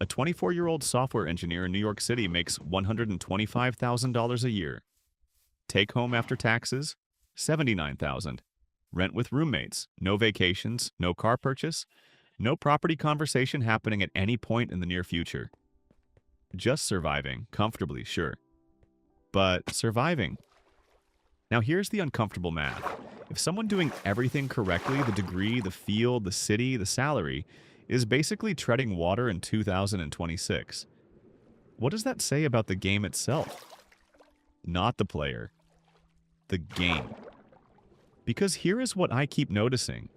A 24-year-old software engineer in New York City makes $125,000 a year. Take home after taxes, $79,000. Rent with roommates, no vacations, no car purchase, no property conversation happening at any point in the near future. Just surviving, comfortably, sure. But surviving. Now here's the uncomfortable math. If someone doing everything correctly, the degree, the field, the city, the salary, is basically treading water in 2026, what does that say about the game itself? Not the player. The game. Because here is what I keep noticing.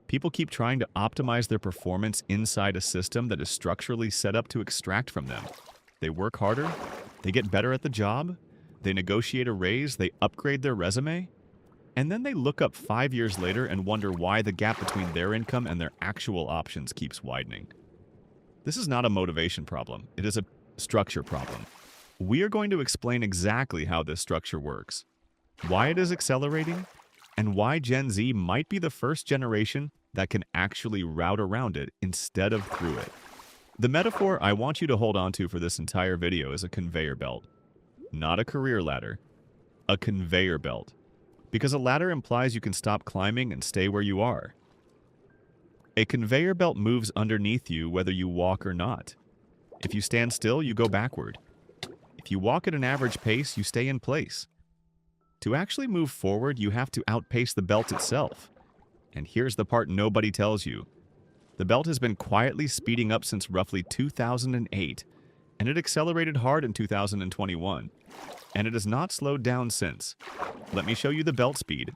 People keep trying to optimize their performance inside a system that is structurally set up to extract from them. They work harder, they get better at the job, they negotiate a raise, they upgrade their resume, and then they look up 5 years later and wonder why the gap between their income and their actual options keeps widening. This is not a motivation problem, it is a structure problem. We are going to explain exactly how this structure works, why it is accelerating, and why Gen Z might be the first generation that can actually route around it instead of through it. The metaphor I want you to hold on to for this entire video is a conveyor belt. Not a career ladder. A conveyor belt. Because a ladder implies you can stop climbing and stay where you are. A conveyor belt moves underneath you whether you walk or not. If you stand still, you go backward. If you walk at an average pace, you stay in place. To actually move forward, you have to outpace the belt itself. And here's the part nobody tells you. The belt has been quietly speeding up since roughly 2008, and it accelerated hard in 2021, and it has not slowed down since. Let me show you the belt speed.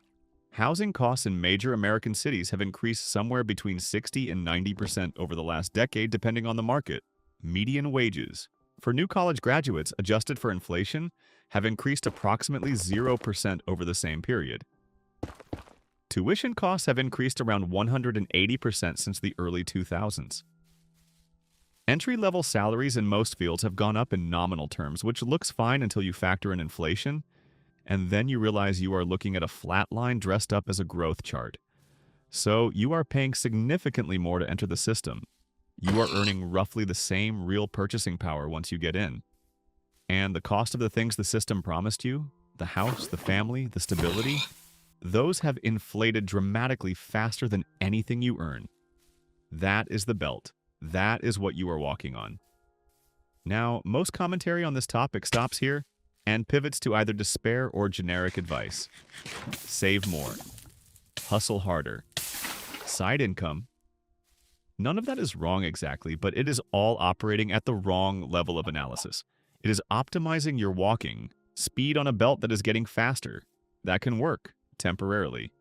Housing costs in major American cities have increased somewhere between 60 and 90% over the last decade, depending on the market. Median wages for new college graduates, adjusted for inflation, have increased approximately 0% over the same period. Tuition costs have increased around 180% since the early 2000s. Entry-level salaries in most fields have gone up in nominal terms, which looks fine until you factor in inflation, and then you realize you are looking at a flat line dressed up as a growth chart. So you are paying significantly more to enter the system. You are earning roughly the same real purchasing power once you get in. And the cost of the things the system promised you, the house, the family, the stability, those have inflated dramatically faster than anything you earn. That is the belt. That is what you are walking on. Now, most commentary on this topic stops here and pivots to either despair or generic advice. Save more. Hustle harder. Side income. None of that is wrong exactly, but it is all operating at the wrong level of analysis. It is optimizing your walking, speed on a belt that is getting faster. That can work, temporarily.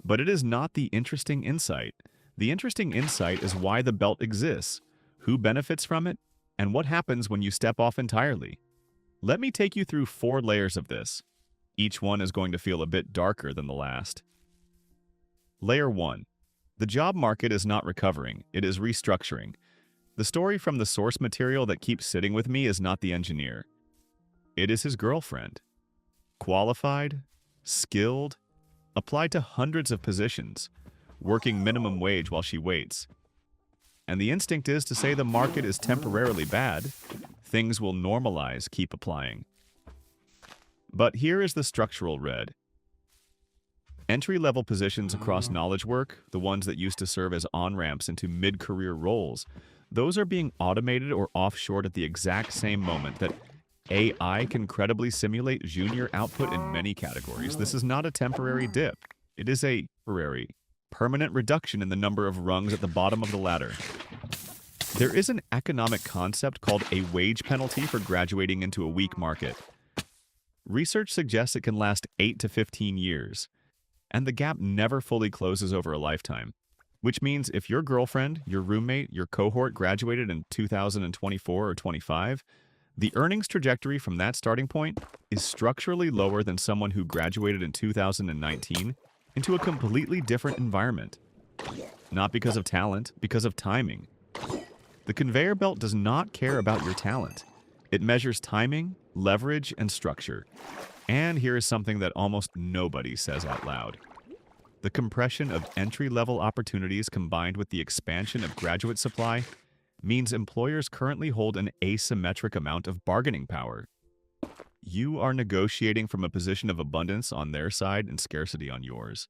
But it is not the interesting insight. The interesting insight is why the belt exists, who benefits from it, and what happens when you step off entirely. Let me take you through 4 layers of this. Each one is going to feel a bit darker than the last. Layer 1. The job market is not recovering, it is restructuring. The story from the source material that keeps sitting with me is not the engineer. It is his girlfriend. Qualified, skilled, applied to hundreds of positions, working minimum wage while she waits. And the instinct is to say the market is temporarily bad, things will normalize, keep applying. But here is the structural red. Entry-level positions across knowledge work, the ones that used to serve as on-ramps into mid-career roles, those are being automated or offshored at the exact same moment that AI can credibly simulate junior output in many categories. This is not a temporary dip. It is a temporary, permanent reduction in the number of rungs at the bottom of the ladder. There is an economic concept called a wage penalty for graduating into a weak market. Research suggests it can last 8 to 15 years, and the gap never fully closes over a lifetime. Which means if your girlfriend, your roommate, your cohort graduated in 2024 or 25, the earnings trajectory from that starting point is structurally lower than someone who graduated in 2019 into a completely different environment. Not because of talent, because of timing. The conveyor belt does not care about your talent. It measures timing, leverage, and structure. And here is something that almost nobody says out loud. The compression of entry-level opportunities combined with the expansion of graduate supply means employers currently hold an asymmetric amount of bargaining power. You are negotiating from a position of abundance on their side and scarcity on yours.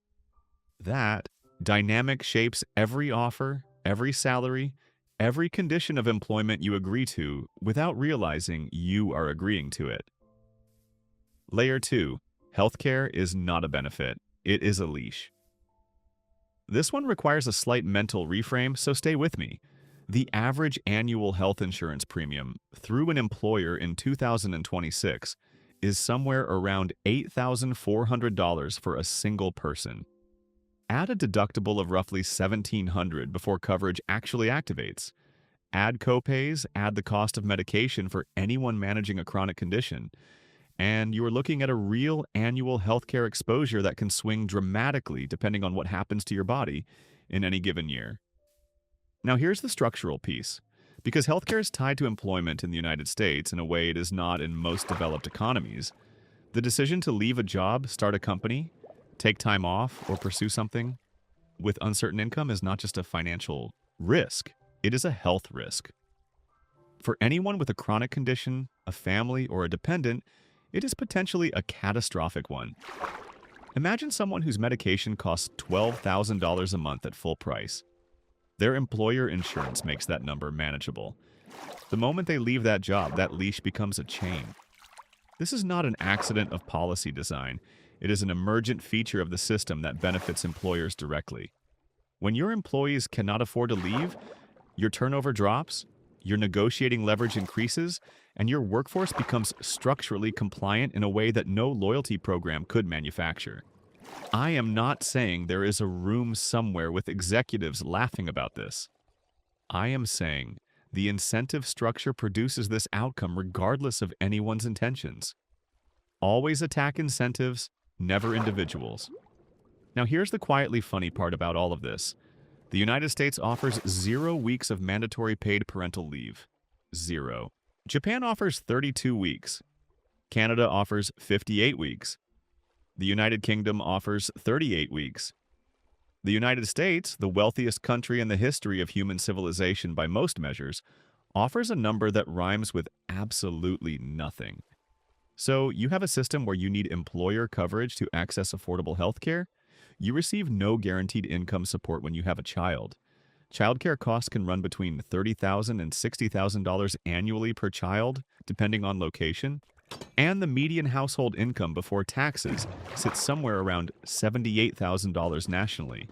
That dynamic shapes every offer, every salary, every condition of employment you agree to without realizing you are agreeing to it. Layer 2. Healthcare is not a benefit. It is a leash. This one requires a slight mental reframe, so stay with me. The average annual health insurance premium through an employer in 2026 is somewhere around $8,400 for a single person. Add a deductible of roughly $1,700 before coverage actually activates. Add copays, add the cost of medication for anyone managing a chronic condition, and you are looking at a real annual healthcare exposure that can swing dramatically depending on what happens to your body in any given year. Now here's the structural piece. Because healthcare is tied to employment in the United States in a way it is not in most developed economies, the decision to leave a job, start a company, take time off, or pursue something with uncertain income is not just a financial risk, it is a health risk. For anyone with a chronic condition, a family, or a dependent, it is potentially a catastrophic one. Imagine someone whose medication costs $12,000 a month at full price. Their employer insurance makes that number manageable. The moment they leave that job, that leash becomes a chain. This is not an accident of policy design. It is an emergent feature of the system that benefits employers directly. When your employees cannot afford to leave, your turnover drops, your negotiating leverage increases, and your workforce becomes structurally compliant in a way that no loyalty program could manufacture. I am not saying there is a room somewhere with executives laughing about this. I am saying the incentive structure produces this outcome regardless of anyone's intentions. Always attack incentives, never individuals. Now here's the quietly funny part about all of this. The United States offers 0 weeks of mandatory paid parental leave. 0. Japan offers 32 weeks. Canada offers 58 weeks. The United Kingdom offers 38 weeks. The United States, the wealthiest country in the history of human civilization by most measures, offers a number that rhymes with absolutely nothing. So you have a system where you need employer coverage to access affordable health care. You receive no guaranteed income support when you have a child. Childcare costs can run between $30,000 and $60,000 annually per child, depending on location. And the median household income before taxes sits somewhere around $78,000 nationally.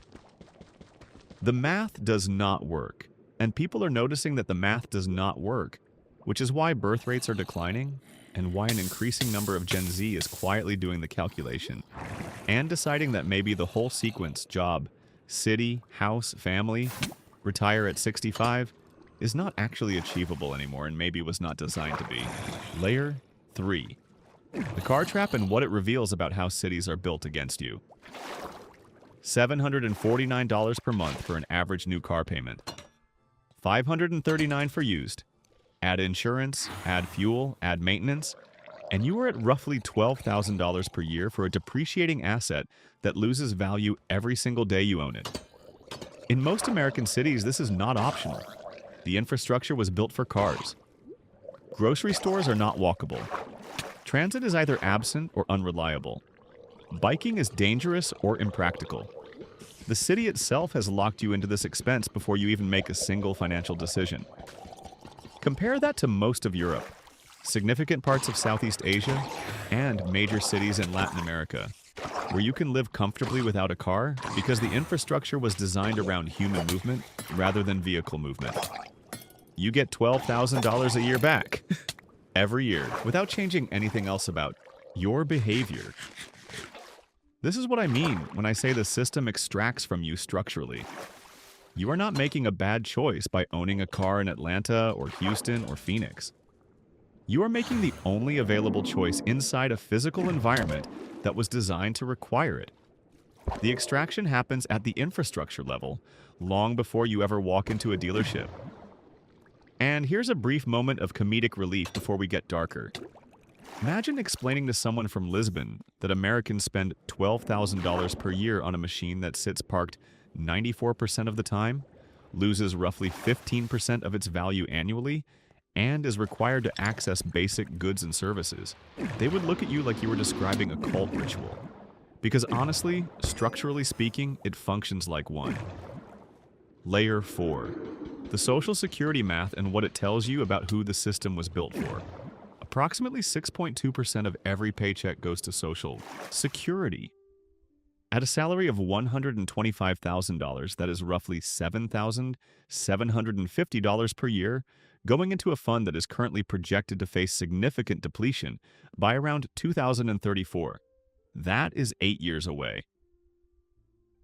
The math does not work, and people are noticing that the math does not work, which is why birth rates are declining and why an increasing number of Gen Z is quietly doing the calculation and deciding that maybe the whole sequence, job, city, house, family, retire at 65, is not actually achievable anymore and maybe was not designed to be. Layer 3. The car trap and what it reveals about how cities are built against you. $749 per month for an average new car payment. $539 for used. Add insurance, add fuel, add maintenance, and you are at roughly $12,000 per year for a depreciating asset that loses value every single day you own it. In most American cities, this is not optional. The infrastructure was built for cars. Grocery stores are not walkable. Transit is either absent or unreliable. Biking is dangerous or impractical. The city itself has locked you into this expense before you even make a single financial decision. Compare that to most of Europe, significant parts of Southeast Asia, and major cities in Latin America, where you can live comfortably without a car because the infrastructure was designed around human movement rather than vehicle movement. You get $12,000 a year back every year without changing anything else about your behavior. This is what I mean when I say the system extracts from you structurally. You are not making a bad choice by owning a car in Atlanta or Houston or Phoenix. You are making the only available choice inside a physical environment that was designed to require it. The extraction happens at the infrastructure level, long before you ever walk into a dealership. And here's a brief moment of comedic relief before we get darker. Imagine explaining to someone from Lisbon that Americans spend $12,000 per year on a machine that sits parked 94% of the time, loses roughly 15% of its value annually, and is required to access basic goods and services, they would look at you like you were describing a cult ritual. Because honestly, structurally speaking, it functions like one. Layer 4. The Social Security math and what it tells you about who the system was built for. Approximately 6.2% of every paycheck goes to Social Security. At a salary of $125,000, that is roughly $7,750 per year, going into a fund that is currently projected to face significant depletion by around 2034. That is 8 years away.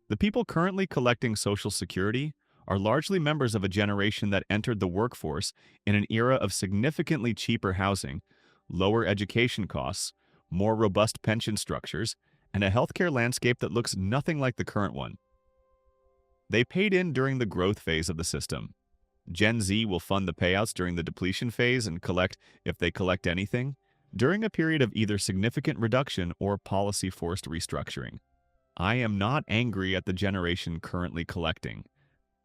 The people currently collecting Social Security are largely members of a generation that entered the workforce in an era of significantly cheaper housing, lower education costs, more robust pension structures, and a healthcare landscape that looks nothing like the current one. They paid in during the growth phase of the system. Gen Z will fund the payouts during the depletion phase and collect, if they collect anything, during a period of either significant reduction or policy-forced restructuring. I am not angry at the generation currently collecting.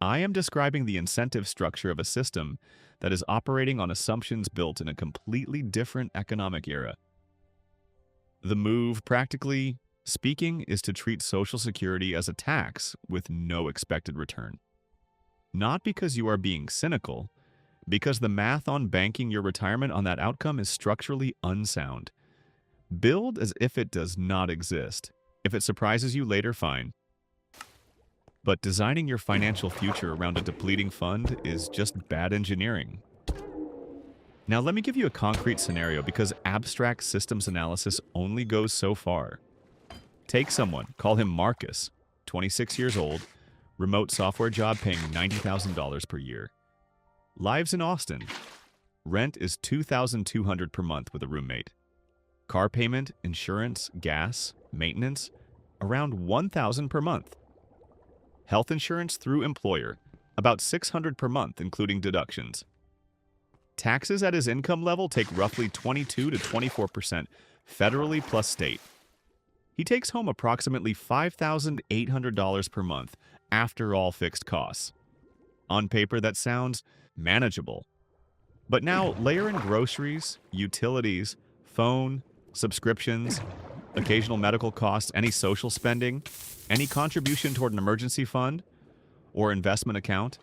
I am describing the incentive structure of a system that is operating on assumptions built in a completely different economic era. The move, practically speaking, is to treat Social Security as a tax with no expected return. Not because you are being cynical, because the math on banking your retirement on that outcome is structurally unsound. Build as if it does not exist. If it surprises you later, fine. But designing your financial future around a depleting fund is just bad engineering. Now let me give you a concrete scenario because abstract systems analysis only goes so far. Take someone, call him Marcus, 26 years old, remote software job paying $90,000 per year. Lives in Austin. Rent is $2,200 per month with a roommate. Car payment, insurance, gas, maintenance, around $1,000 per month. Health insurance through employer, about $600 per month including deductions. Taxes at his income level take roughly 22 to 24% federally plus state. He takes home approximately $5,800 per month after all fixed costs. On paper, that sounds manageable. But now layer in groceries, utilities, phone, subscriptions, occasional medical costs, any social spending, any contribution toward an emergency fund or investment account,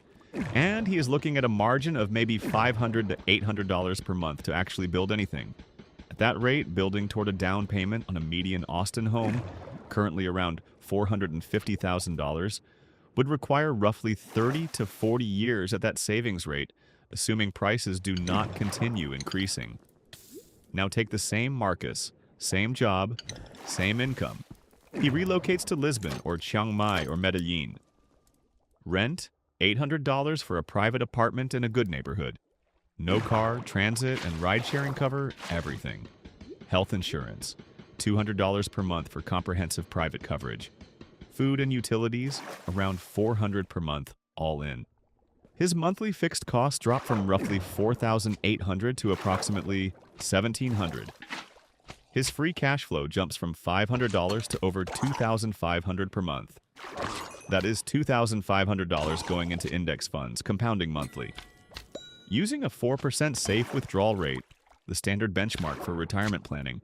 and he is looking at a margin of maybe $500 to $800 per month to actually build anything. At that rate, building toward a down payment on a median Austin home, currently around $450,000, would require roughly 30 to 40 years at that savings rate, assuming prices do not continue increasing. Now take the same Marcus, same job, same income. He relocates to Lisbon or Chiang Mai or Medellin. Rent, $800 for a private apartment in a good neighborhood. No car, transit, and ride-sharing cover everything. Health insurance, $200 per month for comprehensive private coverage. Food and utilities, around $400 per month, all in. His monthly fixed costs drop from roughly $4,800 to approximately $1,700. His free cash flow jumps from $500 to over $2,500 per month. That is $2,500 going into index funds, compounding monthly. Using a 4% safe withdrawal rate, the standard benchmark for retirement planning,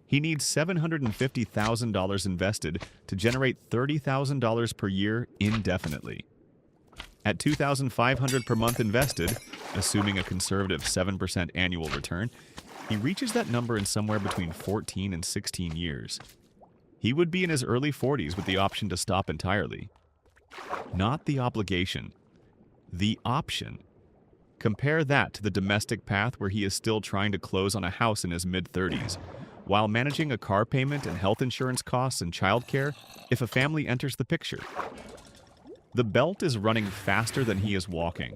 he needs $750,000 invested to generate $30,000 per year indefinitely. At $2,500 per month invested, assuming a conservative 7% annual return, he reaches that number in somewhere between 14 and 16 years. He would be in his early 40s with the option to stop entirely. Not the obligation. The option. Compare that to the domestic path where he is still trying to close on a house in his mid-30s, while managing a car payment and health insurance costs and childcare if a family enters the picture. The belt is running faster than he is walking.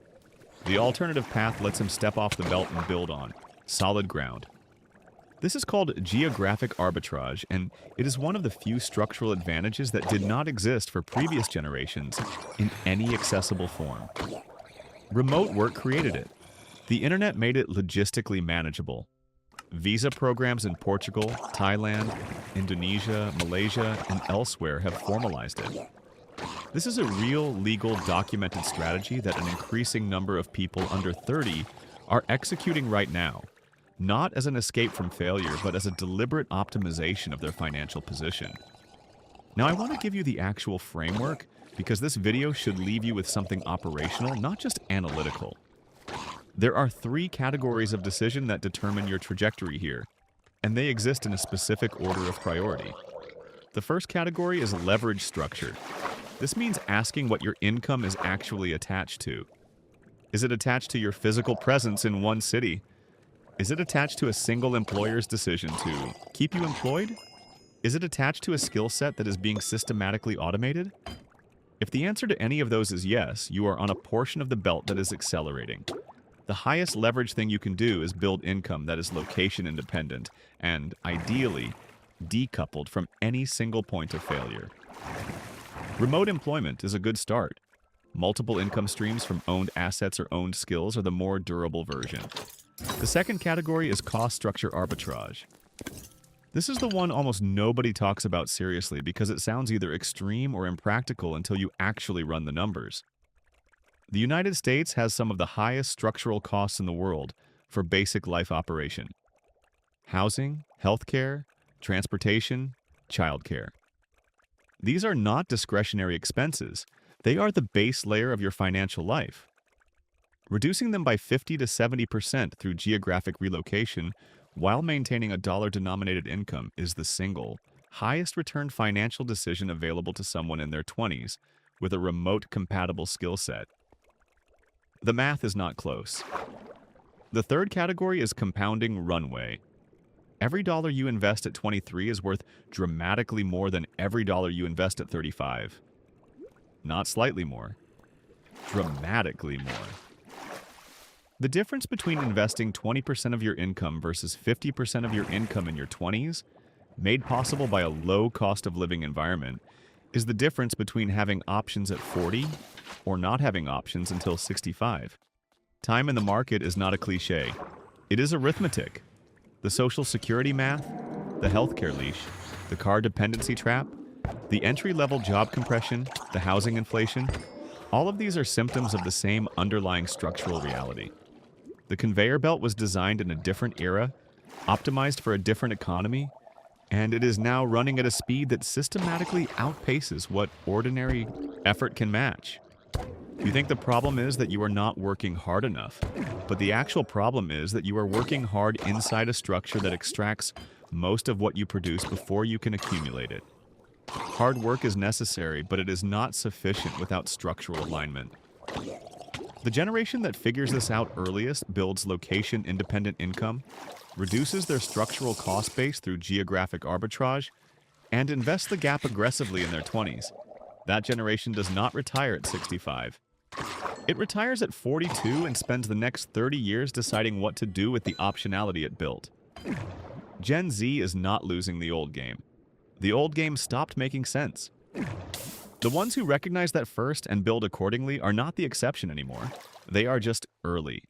The alternative path lets him step off the belt and build on solid ground. This is called geographic arbitrage, and it is one of the few structural advantages that did not exist for previous generations in any accessible form. Remote work created it. The internet made it logistically manageable. Visa programs in Portugal, Thailand, Indonesia, Malaysia, and elsewhere have formalized it. This is a real, legal, documented strategy that an increasing number of people under 30 are executing right now, not as an escape from failure, but as a deliberate optimization of their financial position. Now, I want to give you the actual framework because this video should leave you with something operational, not just analytical. There are 3 categories of decision that determine your trajectory here, and they exist in a specific order of priority. The first category is leverage structure. This means asking what your income is actually attached to. Is it attached to your physical presence in one city? Is it attached to a single employer's decision to keep you employed? Is it attached to a skill set that is being systematically automated? If the answer to any of those is yes, you are on a portion of the belt that is accelerating. The highest leverage thing you can do is build income that is location independent and, ideally, decoupled from any single point of failure. Remote employment is a good start. Multiple income streams from owned assets or owned skills are the more durable version. The second category is cost structure arbitrage. This is the one almost nobody talks about seriously because it sounds either extreme or impractical until you actually run the numbers. The United States has some of the highest structural costs in the world for basic life operation. Housing, healthcare, transportation, childcare. These are not discretionary expenses. They are the base layer of your financial life. Reducing them by 50 to 70% through geographic relocation while maintaining a dollar-denominated income is the single, highest return financial decision available to someone in their 20s with a remote-compatible skill set. The math is not close. The third category is compounding runway. Every dollar you invest at 23 is worth dramatically more than every dollar you invest at 35. Not slightly more. Dramatically more. The difference between investing 20% of your income versus 50% of your income in your 20s, made possible by a low cost of living environment, is the difference between having options at 40 or not having options until 65. Time in the market is not a cliche. It is arithmetic. The Social Security math, the healthcare leash, the car dependency trap, the entry-level job compression, the housing inflation, all of these are symptoms of the same underlying structural reality. The conveyor belt was designed in a different era, optimized for a different economy, and it is now running at a speed that systematically outpaces what ordinary effort can match. You think the problem is that you are not working hard enough, but the actual problem is that you are working hard inside a structure that extracts most of what you produce before you can accumulate it. Hard work is necessary, but it is not sufficient without structural alignment. The generation that figures this out earliest builds location-independent income, reduces their structural cost base through geographic arbitrage, and invests the gap aggressively in their 20s. That generation does not retire at 65. It retires at 42 and spends the next 30 years deciding what to do with the optionality it built. Gen Z is not losing the old game. The old game stopped making sense. The ones who recognize that first and build accordingly are not the exception anymore. They are just early.